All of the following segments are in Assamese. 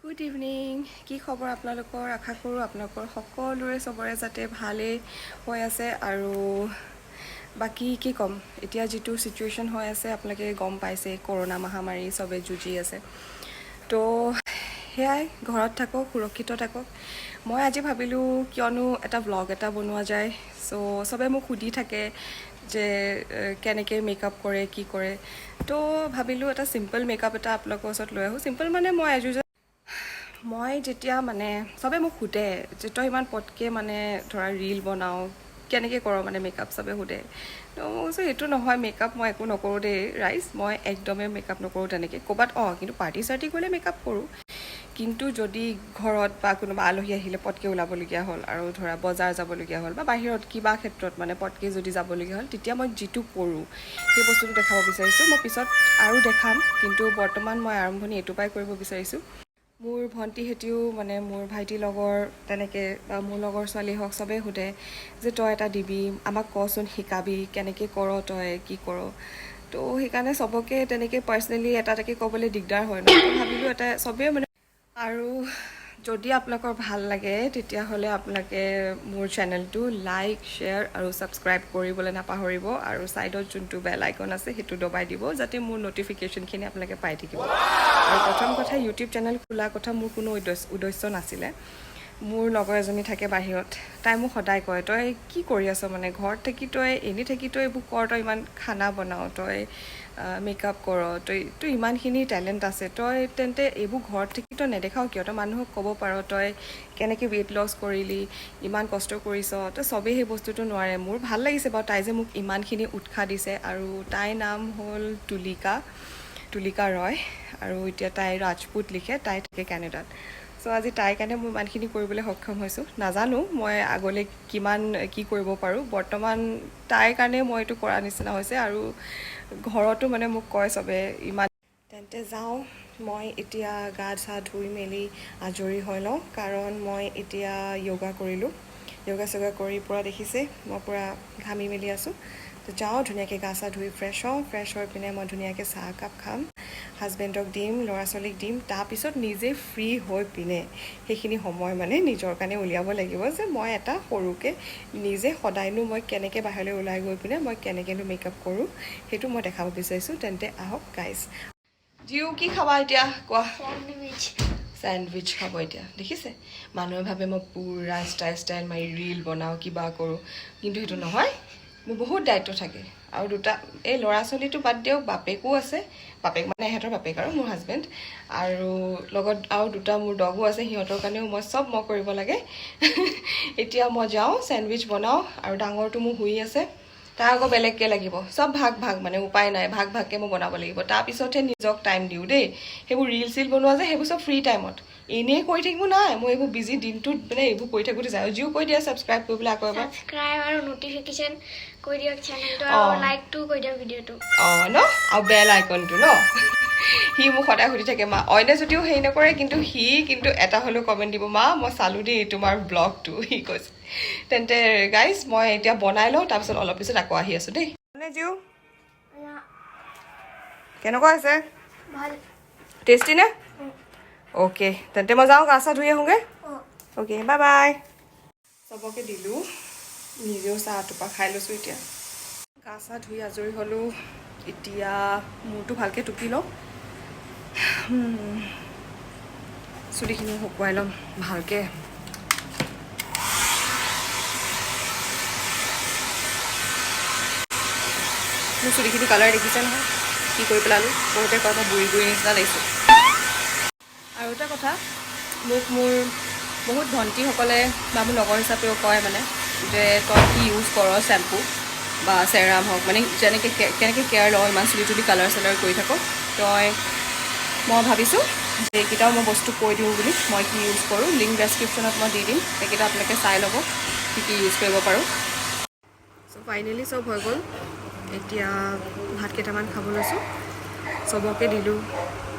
Good evening. কি খবৰ আপোনালোকৰ? আশা কৰোঁ আপোনালোকৰ সকলোৰে চবৰে যাতে ভালেই হৈ আছে। আৰু বাকী কি ক'ম, এতিয়া যিটো ছিটুৱেশ্যন হৈ আছে আপোনালোকে গম পাইছে, কৰোণা মহামাৰী চবে যুঁজি আছে। তো সেয়াই, ঘৰত থাকক, সুৰক্ষিত থাকক। মই আজি ভাবিলোঁ কিয়নো এটা ব্লগ এটা বনোৱা যায়। চবে মোক সুধি থাকে যে কেনেকৈ মেকআপ কৰে, কি কৰে। তো ভাবিলোঁ এটা চিম্পল মেকআপ এটা আপোনালোকৰ ওচৰত লৈ আহোঁ। চিম্পল মানে মই যেতিয়া চবে মোক সোধে যে তই ইমান পটকৈ ধৰা ৰীল বনাওঁ, কেনেকৈ কৰ মেকআপ, চবে সোধে। তো মই কৈছোঁ সেইটো নহয়, মেকআপ মই একো নকৰোঁ দেই ৰাইজ, মই একদমেই মেকআপ নকৰোঁ তেনেকৈ। ক'ৰবাত কিন্তু পাৰ্টি চাৰ্টি গ'লে মেকআপ কৰোঁ। কিন্তু যদি ঘৰত বা কোনোবা আলহী আহিলে পটকৈ ওলাবলগীয়া হ'ল, আৰু ধৰা বজাৰ যাবলগীয়া হ'ল বা বাহিৰত কিবা ক্ষেত্ৰত পটকৈ যদি যাবলগীয়া হ'ল, তেতিয়া মই যিটো কৰোঁ সেই বস্তুটো দেখাব বিচাৰিছোঁ। মই পিছত আৰু দেখাম, কিন্তু বৰ্তমান মই আৰম্ভণি এইটোৰ পৰাই কৰিব বিচাৰিছোঁ। মোৰ ভণ্টিহঁতেও মোৰ ভাইটিৰ লগৰ তেনেকৈ বা মোৰ লগৰ ছোৱালী হওক, চবেই সোধে যে তই এটা দিবি, আমাক কচোন, শিকাবি, কেনেকৈ কৰ তই, কি কৰ। তো সেইকাৰণে চবকে তেনেকৈ পাৰ্চনেলি এটা এটাকৈ ক'বলৈ দিগদাৰ হয় ন। তো ভাবিলোঁ এটা চবেই আৰু যদি আপোনালোকৰ ভাল লাগে তেতিয়াহ'লে আপোনালোকে মোৰ চেনেলটো লাইক, শ্বেয়াৰ আৰু ছাবস্ক্ৰাইব কৰিবলৈ নাপাহৰিব। আৰু ছাইডত যোনটো বেল আইকন আছে সেইটো দবাই দিব, যাতে মোৰ ন'টিফিকেশ্যনখিনি আপোনালোকে পাই থাকিব। আৰু প্ৰথম কথা, ইউটিউব চেনেল খোলাৰ কথা মোৰ কোনো উদ্দেশ্য নাছিলে। মোৰ লগৰ এজনী থাকে বাহিৰত, তাই মোক সদায় কয়, তই কি কৰি আছ, ঘৰত থাকি তই এনেই থাকি তই এইবোৰ কৰ, তই ইমান খানা বনাৱ, তই মেকআপ কৰ, তই ইমানখিনি টেলেণ্ট আছে, তই তেন্তে এইবোৰ ঘৰত থাকি তই নেদেখাও কিয়? তই মানুহক ক'ব পাৰ তই কেনেকৈ ৱেইট লছ কৰিলি, ইমান কষ্ট কৰিছ। তই চবেই সেই বস্তুটো নোৱাৰে। মোৰ ভাল লাগিছে বাৰু তাই যে মোক ইমানখিনি উৎসাহ দিছে। আৰু তাইৰ নাম হ'ল তুলিকা ৰয়, আৰু এতিয়া তাই ৰাজপুত লিখে, তাই থাকে কেনেডাত। আজি তাইৰ কাৰণে মই ইমানখিনি কৰিবলৈ সক্ষম হৈছোঁ। নাজানো মই আগলৈ কিমান কি কৰিব পাৰোঁ। বৰ্তমান তাইৰ কাৰণে মই এইটো কৰা নিচিনা হৈছে। আৰু ঘৰতো মোক কয় চবে ইমান। তেন্তে যাওঁ, মই এতিয়া গা চা ধুই মেলি আজৰি হৈ লওঁ, কাৰণ মই এতিয়া য়োগা কৰিলোঁ। য়োগা চোগা কৰি পূৰা দেখিছে মই পূৰা ঘামি মেলি আছোঁ। তো যাওঁ, ধুনীয়াকৈ গা চা ধুই ফ্ৰেছ হওঁ। ফ্ৰেছ হৈ পিনে মই ধুনীয়াকৈ চাহ একাপ খাম, হাজবেণ্ডক দিম, ল'ৰা ছোৱালীক দিম। তাৰপিছত নিজে ফ্ৰী হৈ পিনে সেইখিনি সময় নিজৰ কাৰণে উলিয়াব লাগিব, যে মই এটা সৰুকৈ নিজে সদায়নো মই কেনেকৈ বাহিৰলৈ ওলাই গৈ পিনে মই কেনেকৈনো মেকআপ কৰোঁ সেইটো মই দেখাব বিচাৰিছোঁ। তেন্তে আহক গাইজ। জিও কি খাবা এতিয়া কোৱা? চেণ্ডউইচ খাব এতিয়া। দেখিছে, মানুহে ভাবে মই পূৰা ষ্টাইল মাৰি ৰীল বনাওঁ, কিবা কৰোঁ, কিন্তু সেইটো নহয়। মোৰ বহুত দায়িত্ব থাকে। আৰু দুটা এই ল'ৰা ছোৱালীটো বাদ দিয়ক, বাপেকো আছে। বাপেক ইহঁতৰ বাপেক আৰু মোৰ হাজবেণ্ড, আৰু লগত আৰু দুটা মোৰ ডগো আছে। সিহঁতৰ কাৰণেও মই কৰিব লাগে। এতিয়া মই যাওঁ, চেণ্ডউইচ বনাওঁ, আৰু ডাঙৰটো মোৰ শুই আছে, তাৰ আকৌ বেলেগকৈ লাগিব। চব ভাগ উপায় নাই, ভাগকৈ মই বনাব লাগিব। তাৰপিছতহে নিজক টাইম দিওঁ দেই। সেইবোৰ ৰীল চিল বনোৱা যে সেইবোৰ চব ফ্ৰী টাইমত, এনেই কৰি থাকিব নাই। মই এইবোৰ বিজি দিনটোত এইবোৰ কৰি থাকোঁতে যায়। জিও কৈ দিয়া ছাবস্ক্ৰাইব কৰিবলৈ আকৌ এবাৰ। ছাবস্ক্ৰাইব আৰু ন'টিফিকেশ্যন কৰি দিয়ক চেনেলটো, আৰু লাইকটো কৰি দিয়ক ভিডিঅ'টো। ন, আৰু বেল আইকনটো ন। সি মোক সদায় সুধি থাকে, মা অইনে যদিও হেৰি নকৰে, কিন্তু সি এটা হ'লেও কমেণ্ট দিব, মা মই চালোঁ দেই তোমাৰ ব্লগটো, সি কৈছে। তেন্তে গাইজ মই এতিয়া বনাই লওঁ, তাৰপিছত অলপ পিছত আকৌ আহি আছোঁ দেই। জিও কেনেকুৱা হৈছে? টেষ্টি নে? অ'কে, তেন্তে মই যাওঁ, গা চা ধুই আহোঁগৈ। Okay, bye bye. চবকে দিলোঁ, নিজেও চাহ এটোপা খাই লৈছোঁ। এতিয়া গা চা ধুই আজৰি হ'লোঁ। এতিয়া মূৰটো ভালকৈ টুকি লওঁ, চুলিখিনি শুকুৱাই ল'ম ভালকৈ। মোৰ চুলিখিনি কালাৰ দেখিছে নহয়, কি কৰি পেলালোঁ। বহুতে কয় মই বুঢ়ী নিচিনা লাগিছোঁ। আৰু এটা কথা, মোৰ বহুত ভণ্টিসকলে বা মোৰ লগৰ হিচাপেও কয় যে তই কি ইউজ কৰ শ্বেম্পু বা চেৰাম হওক, যেনেকৈ কেনেকৈ কেয়াৰ লওঁ, ইমান চুলি তুলি কালাৰ চালাৰ কৰি থাকোঁ। মই ভাবিছোঁ যে এইকেইটাও মই বস্তু কৈ দিওঁ বুলি। মই কি ইউজ কৰোঁ লিংক ডেছক্ৰিপশ্যনত মই দি দিম, সেইকেইটা আপোনালোকে চাই ল'ব কি ইউজ কৰিব পাৰোঁ। ফাইনেলি চব হৈ গ'ল। এতিয়া ভাত কেইটামান খাব লৈছোঁ। চবকে দিলোঁ,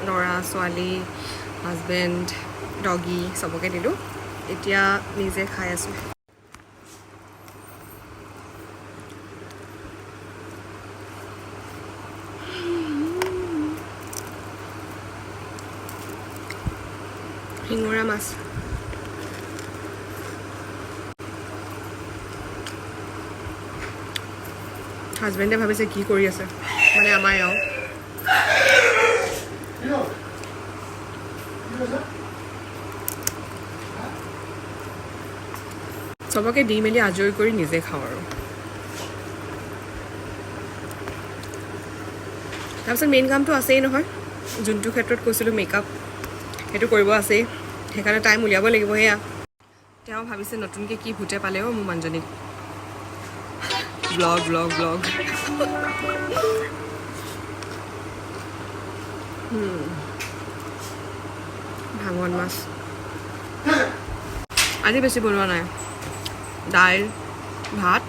ল'ৰা ছোৱালী, হাজবেণ্ড, ডগী, চবকে দিলোঁ। এতিয়া নিজে খাই আছোঁ। শিঙৰা মাছ হাজবেণ্ডে ভাবিছে কি কৰি আছে মানে আমাৰ এওঁ চবকে দি মেলি আজৰি কৰি নিজে খাওঁ আৰু তাৰপিছত মেইন কামটো আছেই নহয় যোনটো ক্ষেত্ৰত কৈছিলোঁ মেকআপ সেইটো কৰিব আছেই সেইকাৰণে টাইম উলিয়াব লাগিব সেয়া তেওঁ ভাবিছে নতুনকৈ কি ভূতে পালে মোৰ মানুহজনীক ব্লগ ব্লগ ব্লগ ভাঙন মাছ আজি বেছি বনোৱা নাই দাইল ভাত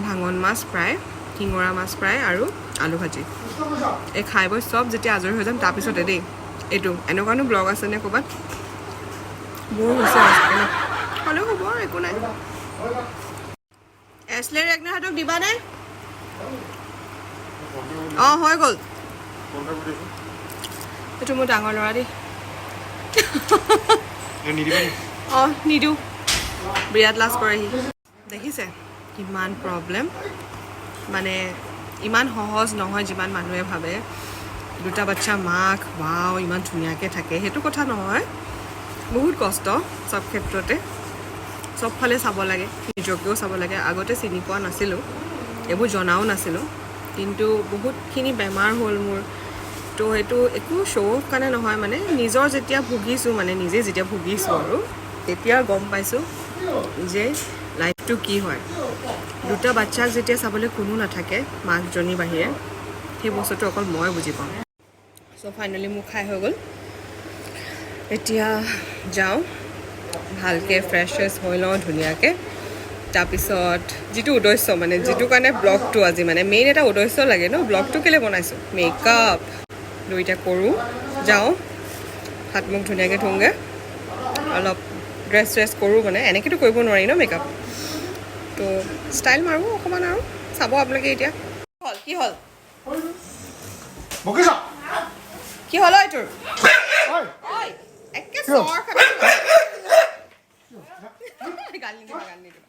ভাঙন মাছ ফ্ৰাই শিঙৰা মাছ ফ্ৰাই আৰু আলু ভাজি এই খাই বৈ চব যেতিয়া আজৰি হৈ যাম তাৰপিছতে দেই এইটো এনেকুৱানো ব্লগ আছেনে ক'ৰবাত বৰ হৈছে হ'লেও হ'ব আৰু একো নাই এছলে ৰেগনাৰহঁতক দিবানে অঁ হৈ গ'ল এইটো মোৰ ডাঙৰ ল'ৰা দেই অঁ নিদিওঁ বিৰাট লাজ কৰেহি দেখিছে কিমান প্ৰব্লেম মানে ইমান সহজ নহয় যিমান মানুহে ভাবে দুটা বাচ্চা মাক ৱাও ইমান ধুনীয়াকৈ থাকে সেইটো কথা নহয় বহুত কষ্ট চব ক্ষেত্ৰতে চবফালে চাব লাগে নিজকেও চাব লাগে আগতে চিনি পোৱা নাছিলোঁ এইবোৰ জনাও নাছিলোঁ কিন্তু বহুতখিনি বেমাৰ হ'ল মোৰ তো সেইটো একো শ্ব' কাৰণে নহয় মানে নিজৰ যেতিয়া ভুগিছোঁ মানে নিজে যেতিয়া ভুগিছোঁ আৰু তেতিয়া গম পাইছোঁ যে লাইফটো কি হয় দুটা বাচ্চাক যেতিয়া চাবলৈ কোনো নাথাকে মাকজনীৰ বাহিৰে সেই বস্তুটো অকল মই বুজি পাওঁ চ' ফাইনেলি মোক খাই হৈ গ'ল এতিয়া যাওঁ ভালকৈ ফ্ৰেছ হৈ লওঁ ধুনীয়াকৈ তাৰপিছত যিটো উদ্দেশ্য মানে যিটো কাৰণে ব্লগটো আজি মানে মেইন এটা উদ্দেশ্য লাগে ন ব্লগটো কেলৈ বনাইছোঁ মেকআপ দুইটা কৰোঁ যাওঁ হাত মুখ ধুনীয়াকৈ ধুওঁগৈ অলপ ড্ৰেছ কৰোঁ মানে এনেকৈতো কৰিব নোৱাৰি ন মেকআপ তো ষ্টাইল মাৰোঁ অকণমান আৰু চাব আপোনালোকে এতিয়া কি হ'ল কি হ'ল ঐ তোৰ একে চৰ খাবি গালি নিদিবা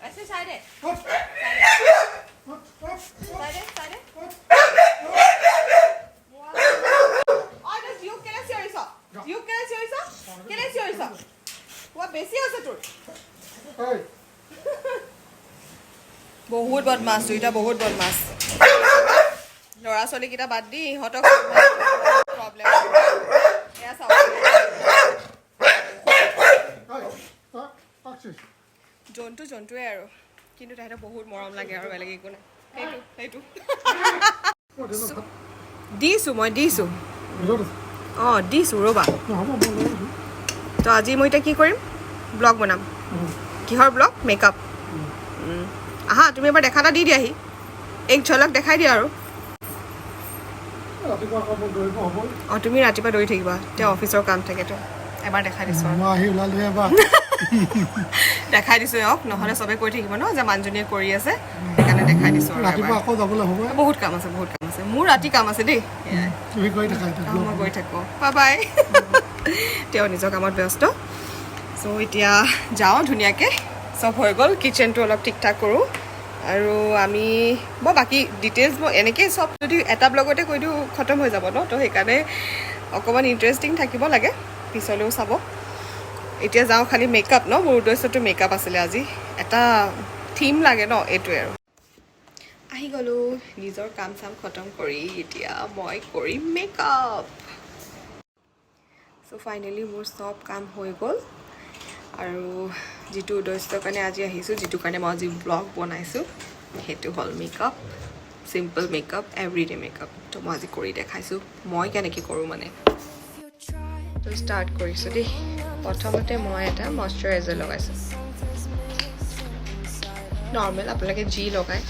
ऐसे साइड বহুত বদমাছ দুইটা বহুত বদমাছ ল'ৰা ছোৱালীকেইটা বাদ দি ইহঁতক প্ৰব্লেম এয়া চাওক জন্তুৱে আৰু কিন্তু তাহাঁতক বহুত মৰম লাগে আৰু বেলেগ একো নাই সেইটো দিছোঁ অঁ দিছোঁ ৰ'বা তো আজি মই এতিয়া কি কৰিম ব্লগ বনাম কিহৰ ব্লগ মেকআপ আহা তুমি এবাৰ দেখা এটা দি দিয়াহি এক ঝলক দেখাই দিয়া আৰু অঁ তুমি ৰাতিপুৱা দৌৰি থাকিবা এতিয়া অফিচৰ কাম থাকেতো এবাৰ দেখাই দিছোঁ দেখাই দিছোঁ এওক নহ'লে চবে কৈ থাকিব ন যে মানুহজনীয়ে কৰি আছে সেইকাৰণে দেখাই দিছোঁ বহুত কাম আছে মোৰ ৰাতি কাম আছে দেই মই গৈ থাকোঁ বাই তেওঁ নিজৰ কামত ব্যস্ত চ' এতিয়া যাওঁ ধুনীয়াকৈ চব হৈ গ'ল কিটচেনটো অলপ ঠিক ঠাক কৰোঁ আৰু আমি মই বাকী ডিটেইলছ মই এনেকৈ চব যদি এটা ব্লগতে কৈ দিওঁ খতম হৈ যাব ন তো সেইকাৰণে অকণমান ইণ্টাৰেষ্টিং থাকিব লাগে পিছলৈও চাব এতিয়া যাওঁ খালি মেকআপ ন মোৰ উদ্দেশ্যটো মেকআপ আছিলে আজি এটা থিম লাগে ন এইটোৱে আৰু আহি গ'লোঁ নিজৰ কাম চাম খতম কৰি এতিয়া মই কৰিম মেকআপ চ' ফাইনেলি মোৰ চব কাম হৈ গ'ল আৰু যিটো উদ্দেশ্যৰ কাৰণে আজি আহিছোঁ যিটো কাৰণে মই আজি ব্লগ বনাইছোঁ সেইটো হ'ল makeup simple makeup everyday makeup তো মই আজি কৰি দেখাইছোঁ মই কেনেকৈ কৰোঁ মানে তো ষ্টাৰ্ট কৰিছোঁ দেই প্ৰথমতে মই এটা মইশ্চাৰাইজাৰ লগাইছোঁ নৰ্মেল আপোনালোকে যি লগায়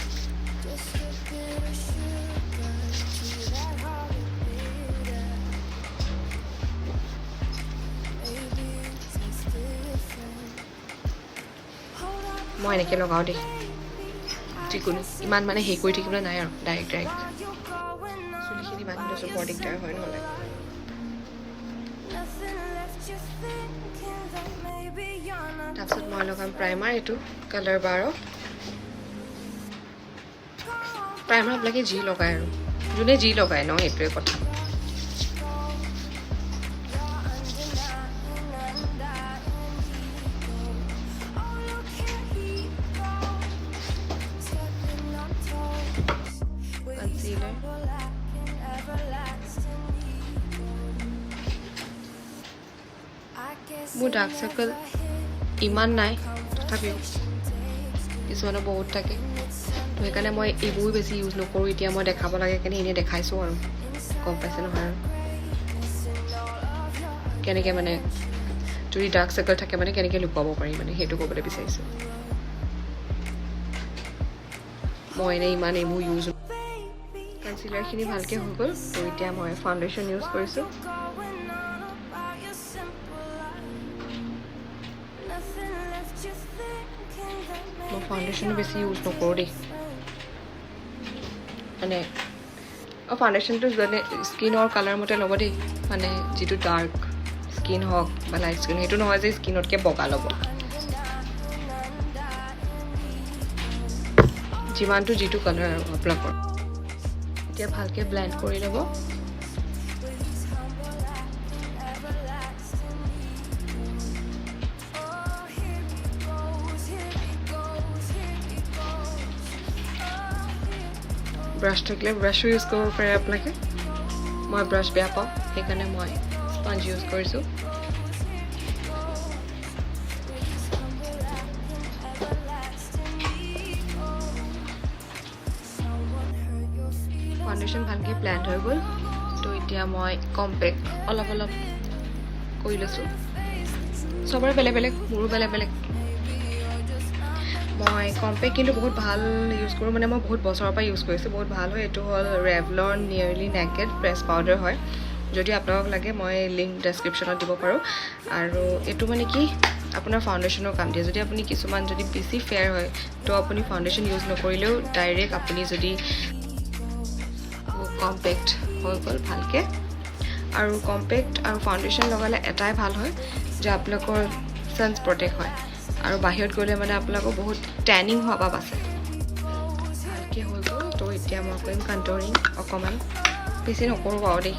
মই এনেকৈ লগাওঁ দেই যিকোনো ইমান মানে হেৰি কৰি থাকিবলৈ নাই আৰু ডাইৰেক্ট চুলিখিনি বান্ধি লৈছোঁ বৰ দিগদাৰ হয় নহ'লে তাৰপিছত মই লগাম প্ৰাইমাৰ এইটো কালাৰ 12 প্ৰাইমাৰ আপোনালোকে যি লগায় আৰু যোনে যি লগায় ন সেইটোৱে কথা মোৰ ডাৰ্ক চাৰ্কল ইমান নাই তথাপিও কিছুমানৰ বহুত থাকে তো সেইকাৰণে মই এইবোৰ বেছি ইউজ নকৰোঁ এতিয়া মই দেখাব লাগে কাৰণে এনেই দেখাইছোঁ আৰু গম পাইছে নহয় আৰু কেনেকৈ মানে যদি ডাৰ্ক চাৰ্কল থাকে মানে কেনেকৈ লুকুৱাব পাৰি মানে সেইটো ক'বলৈ বিচাৰিছোঁ মই এনেই ইমান এইবোৰ ইউজ কনচিলাৰখিনি ভালকৈ হৈ গ'ল তো এতিয়া মই ফাউণ্ডেশ্যন ইউজ কৰিছোঁ মই ফাউণ্ডেশ্যনো বেছি ইউজ নকৰোঁ দেই মানে ফাউণ্ডেশ্যনটো মানে স্কিনৰ কালাৰ মতে ল'ব দেই মানে যিটো ডাৰ্ক স্কিন হওক বা লাইট স্কিন সেইটো নহয় যে স্কিনতকৈ বগা ল'ব যিমানটো যিটো কালাৰ আৰু আপোনালোকৰ এতিয়া ভালকৈ ব্লেণ্ড কৰি ল'ব ব্ৰাছ থাকিলে ব্ৰাছো ইউজ কৰিব পাৰে আপোনালোকে মই ব্ৰাছ বেয়া পাওঁ সেইকাৰণে মই স্পঞ্জ ইউজ কৰিছোঁ ফাউণ্ডেশ্যন ভালকৈ ব্লেণ্ড হৈ গ'ল তো এতিয়া মই কম্পেক্ট অলপ অলপ কৰি লৈছোঁ চবৰে বেলেগ বেলেগ মোৰো বেলেগ বেলেগ মই কম্পেক্ট কিন্তু বহুত ভাল ইউজ কৰোঁ মানে মই বহুত বছৰৰ পৰা ইউজ কৰিছোঁ বহুত ভাল হয় এইটো হ'ল ৰেভলন নিয়েৰলি নেকেড প্ৰেছ পাউডাৰ হয় যদি আপোনালোকক লাগে মই লিংক ডেছক্ৰিপশ্যনত দিব পাৰোঁ আৰু এইটো মানে কি আপোনাৰ ফাউণ্ডেশ্যনৰ কাম দিয়ে যদি আপুনি কিছুমান যদি বেছি ফেয়াৰ হয় তো আপুনি ফাউণ্ডেশ্যন ইউজ নকৰিলেও ডাইৰেক্ট আপুনি যদি কম্পেক্ট হৈ গ'ল ভালকৈ আৰু কম্পেক্ট আৰু ফাউণ্ডেশ্যন লগালে এটাই ভাল হয় যে আপোনালোকৰ ছানছ প্ৰটেক্ট হয় আৰু বাহিৰত গ'লে মানে আপোনালোকৰ বহুত টেনিং হোৱা বা বাচে ভালকৈ হৈ গ'ল তো এতিয়া মই কৰিম কণ্ট'ৰিং অকণমান বেছি নকৰোঁ বাৰু দেই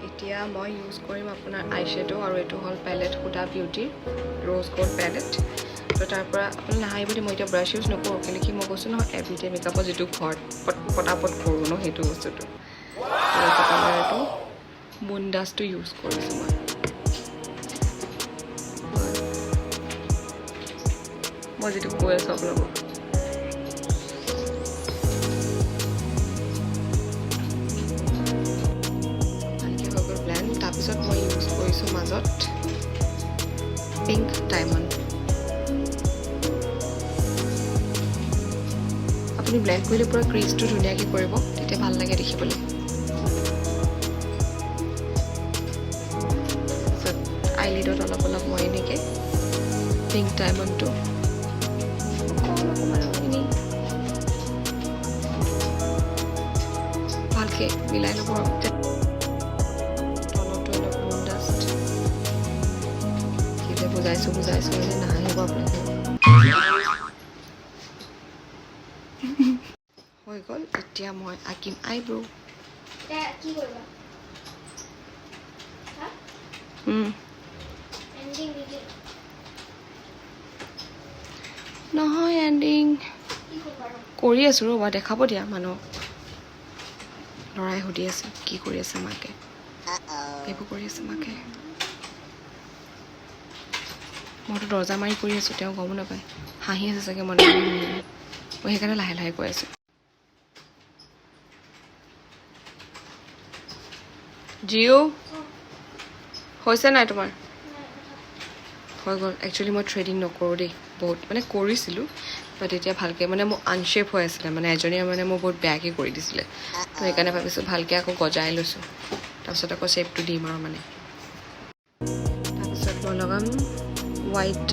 এতিয়া মই ইউজ কৰিম আপোনাৰ আই শ্বেডো আৰু এইটো হ'ল পেলেট হুডা বিউটিৰ ৰ'জ গ'ল্ড পেলেট তো তাৰ পৰা আপুনি নাহাৰিব দেই মই এতিয়া ব্ৰাছ ইউজ নকৰোঁ কিন্তু কি মই কৈছোঁ নহয় এভৰিডে মেকআপৰ যিটো ঘৰত পটাপট কৰোঁ ন সেইটো বস্তুটো কালাৰটো মুণ্ডাছটো ইউজ কৰিছোঁ মই যিটো কৈ আছোঁ আপোনালোকক তাৰপিছত মই ইউজ কৰিছোঁ মাজত পিংক ডায়মণ্ড আপুনি ব্লেণ্ড কৰিলে পূৰা ক্ৰিজটো ধুনীয়াকৈ কৰিব তেতিয়া ভাল লাগে দেখিবলৈ তাৰপিছত আইলিডত অলপ অলপ মই এনেকৈ পিংক ডায়মণ্ডটো ভালকৈ মিলাই ল'ব বুজাইছোঁ এনে নাহাহিব আপোনালোকে হৈ গ'ল এতিয়া মই আঁকিম আইব্ৰ' নহয় এণ্ডিং কৰি আছোঁ ৰ'বা দেখাব দিয়া মানুহক ল'ৰাই সুধি আছে কি কৰি আছে মাকে এইবোৰ কৰি আছে মাকে মইতো দৰ্জা মাৰি কৰি আছোঁ তেওঁ গম নাপায় হাঁহি আছে চাগে মনে মই সেইকাৰণে লাহে লাহে কৈ আছোঁ জিঅ' হৈছে নাই তোমাৰ হৈ গ'ল একচুৱেলি মই থ্ৰেডিং নকৰোঁ দেই বহুত মানে কৰিছিলোঁ বাট এতিয়া ভালকৈ মানে মোৰ আনশ্বেপ হৈ আছিলে মানে এজনীয়ে মানে মোৰ বহুত বেয়াকৈ কৰি দিছিলে তো সেইকাৰণে ভাবিছোঁ ভালকৈ আকৌ গজাই লৈছোঁ তাৰপিছত আকৌ শ্বেপটো দিম আৰু মানে তাৰপিছত মই লগাম হোৱাইট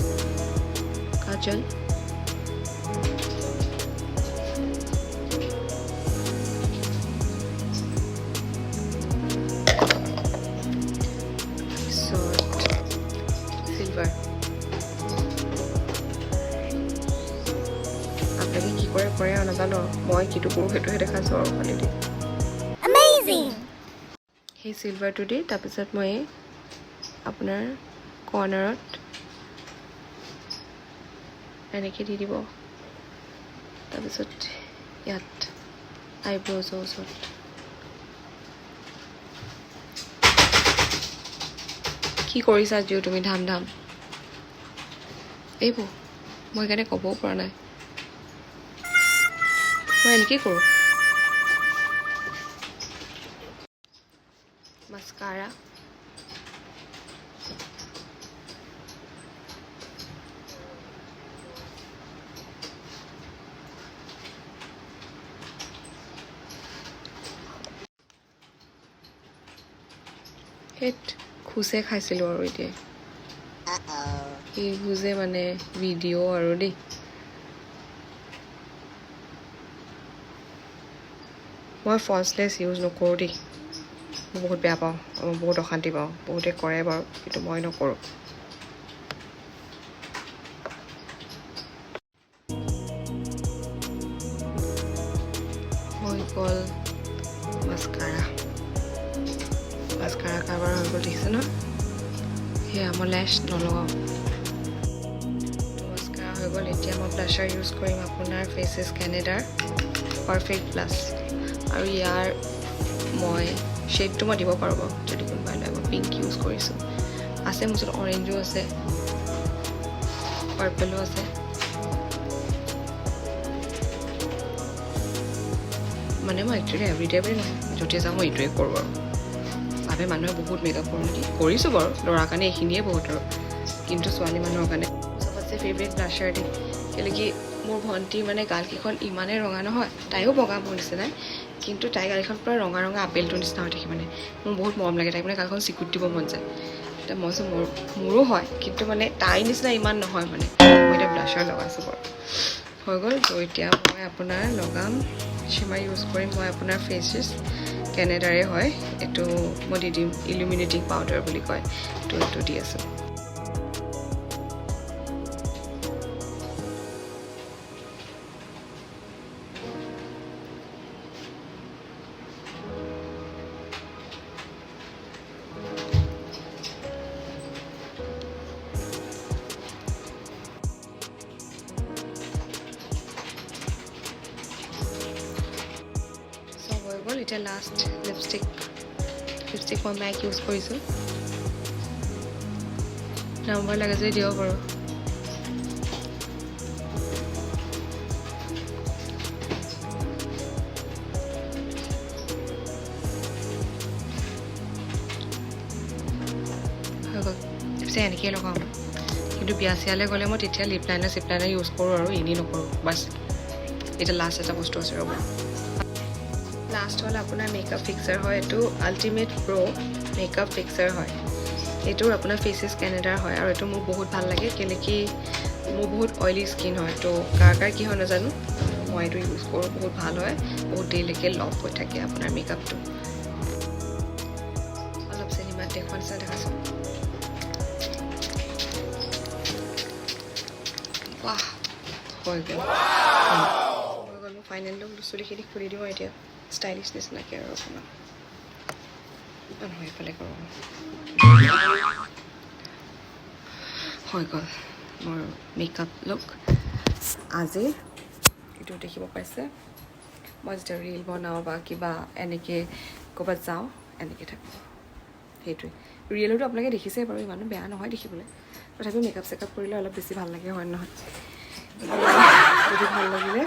কাজল চিলভাৰ আপোনালোকে কি কৰে কৰে আৰু নাজানো মই কিটো কৰোঁ সেইটোহে দেখাইছোঁ আৰু খালি দি সেই চিলভাৰটো দি তাৰপিছত মই আপোনাৰ কৰ্নাৰত এনেকৈ দি দিব তাৰপিছত ইয়াত আইব্ৰ'জৰ ওচৰত কি কৰিছা জিঅ' তুমি ধাম ধাম এইবোৰ মই সেইকাৰণে ক'বও পৰা নাই মই এনেকেই কৰোঁ মাস্কাৰা সেই খুচে খাইছিলোঁ আৰু এতিয়া এইবোৰ যে মানে ভিডিঅ' আৰু দেই মই ফলছলেছ ইউজ নকৰোঁ দেই মই বহুত বেয়া পাওঁ মই বহুত অশান্তি পাওঁ বহুতে কৰে বাৰু কিন্তু মই নকৰোঁ হৈ গ'ল মাস্কাৰা কাৰবাৰ হৈ গ'ল দেখিছে ন সেয়া মই লেছ নলগাওঁ মাস্কাৰা হৈ গ'ল এতিয়া মই ব্লাছাৰ ইউজ কৰিম আপোনাৰ ফেচেছ কেনেডাৰ পাৰফেক্ট ব্লাছ আৰু ইয়াৰ মই শ্বেডটো মই দিব পাৰোঁ বাৰু যদি কোনোবাই লয় মই পিংক ইউজ কৰিছোঁ আছে মোৰ ওচৰত অৰেঞ্জো আছে পাৰ্পলো আছে মানে মই একচুৱেলি এভৰিডে বুলি নহয় য'তে যাওঁ মই এইটোৱে কৰোঁ আৰু ভাবে মানুহে বহুত মেকআপ কৰোঁ নেকি কৰিছোঁ বাৰু ল'ৰাৰ কাৰণে এইখিনিয়ে বহুত আৰু কিন্তু ছোৱালী মানুহৰ কাৰণে চবতছে ফেভৰেট ব্লাছাৰ দেই কেলৈ কি মোৰ ভণ্টি মানে গালকেইখন ইমানেই ৰঙা নহয় তাইও বগা মোৰ নিচিনাই কিন্তু তাইৰ গালকেইখন পূৰা ৰঙা ৰঙা আপেলটোৰ নিচিনা হৈ থাকে মানে মোৰ বহুত মৰম লাগে তাইক মানে গালখন চিকুট দিব মন যায় এতিয়া মই মোৰো হয় কিন্তু মানে তাইৰ নিচিনা ইমান নহয় মানে মই এতিয়া ব্লাছাৰ লগাইছোঁ বাৰু হৈ গ'ল তো এতিয়া মই আপোনাৰ লগাম চিমাৰ ইউজ কৰিম মই আপোনাৰ ফেচেছ কেনেডাৰে হয় এইটো মই দি দিম ইলুমিনেটিং পাউডাৰ বুলি কয় তো এইটো দি আছোঁ এতিয়া লাষ্ট লিপষ্টিক মই মেক ইউজ কৰিছোঁ নম্বৰ লাগে যদি দিব পাৰোঁ হৈ গ'ল পিছে এনেকৈয়ে লগাওঁ কিন্তু বিয়া চিয়ালৈ গ'লে মই তেতিয়া লিপ লাইনাৰ ইউজ কৰোঁ আৰু এনেই নকৰোঁ বাছ এতিয়া লাষ্ট এটা বস্তু আছে ৰ'ব লাষ্ট হ'ল আপোনাৰ মেকআপ ফিক্সাৰ হয় এইটো আল্টিমেট প্ৰ' মেকআপ ফিক্সাৰ হয় এইটোৰ আপোনাৰ ফেচেছ কেনেডাৰ হয় আৰু এইটো মোৰ বহুত ভাল লাগে কেলৈ কি মোৰ বহুত অইলি স্কিন হয় তো কাৰ কি হয় নাজানো মই এইটো ইউজ কৰোঁ বহুত ভাল হয় বহুত দেৰিলৈকে লক হৈ থাকে আপোনাৰ মেকআপটো অলপ চিনেমাত দেখুওৱা নিচিনা দেখাইছোঁ বাহ হৈ গ'ল মই ফাইনেল লুক চুলিখিনি খুলি দিওঁ এতিয়া ষ্টাইলিছ নিচিনাকৈ আৰু অকণমান নহয় এইফালে কৰোঁ হৈ গ'ল মোৰ মেকআপ লুক আজি এইটো দেখিব পাইছে মই যেতিয়া ৰীল বনাওঁ বা কিবা এনেকৈ ক'ৰবাত যাওঁ এনেকৈ থাকোঁ সেইটোৱে ৰীলতো আপোনালোকে দেখিছেই বাৰু ইমানো বেয়া নহয় দেখিবলৈ তথাপিও মেকআপ চেকআপ কৰিলে অলপ বেছি ভাল লাগে হয় নহয় যদি ভাল লাগিলে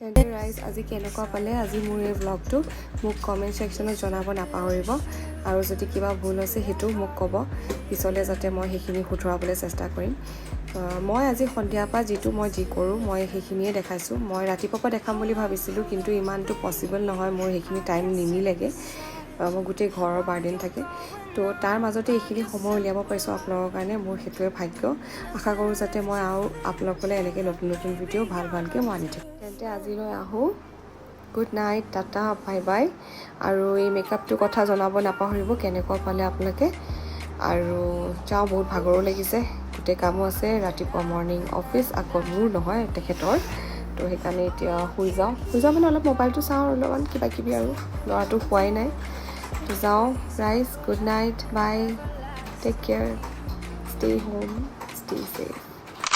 তেন্তে ৰাইজ আজি কেনেকুৱা পালে আজি মোৰ এই ব্লগটো মোক কমেণ্ট ছেকশ্যনত জনাব নাপাহৰিব আৰু যদি কিবা ভুল হৈছে সেইটো মোক ক'ব পিছলৈ যাতে মই সেইখিনি শুধৰাবলৈ চেষ্টা কৰিম মই আজি সন্ধিয়াৰ পৰা যিটো মই যি কৰোঁ মই সেইখিনিয়ে দেখাইছোঁ মই ৰাতিপুৱাৰ পৰা দেখাম বুলি ভাবিছিলোঁ কিন্তু ইমানটো পচিবল নহয় মোৰ সেইখিনি টাইম নিমিলেগৈ মোৰ গোটেই ঘৰৰ বাৰ্ডেন থাকে তো তাৰ মাজতে এইখিনি সময় উলিয়াব পাৰিছোঁ আপোনালোকৰ কাৰণে মোৰ সেইটোৱে ভাগ্য আশা কৰোঁ যাতে মই আৰু আপোনালোকলৈ এনেকৈ নতুন নতুন ভিডিঅ' ভালকৈ মই আনি থাকিম তেন্তে আজিলৈ আহোঁ good night tata bye bye আৰু এই মেকআপটোৰ কথা জনাব নাপাহৰিব কেনেকুৱা পালে আপোনালোকে আৰু যাওঁ বহুত ভাগৰো লাগিছে গোটেই কামো আছে ৰাতিপুৱা মৰ্ণিং অফিচ আকৌ মোৰ নহয় তেখেতৰ তো সেইকাৰণে এতিয়া শুই যাওঁ মানে অলপ মোবাইলটো চাওঁ অলপমান কিবা কিবি আৰু ল'ৰাটো শুৱাই নাই তো যাওঁ ৰাইজ good night bye take care stay home stay safe